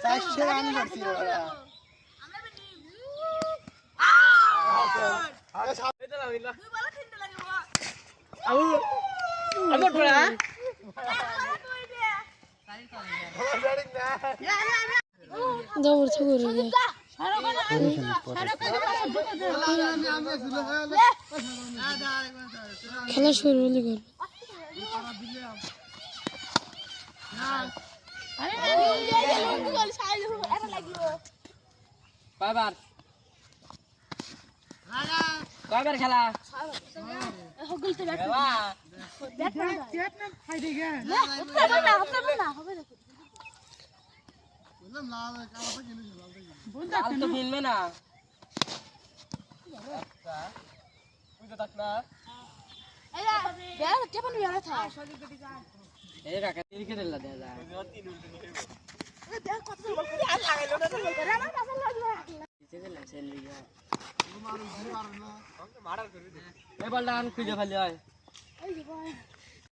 চারশো রান করছি ওরা। দৌড় থেকে খেলা শুরু হলে করবে কয়বার খেলা তো কিনবে না এই কাকা ক্রিকেট খেলা দেয়া যায় এই বলটা খুঁজে ফেলি হয়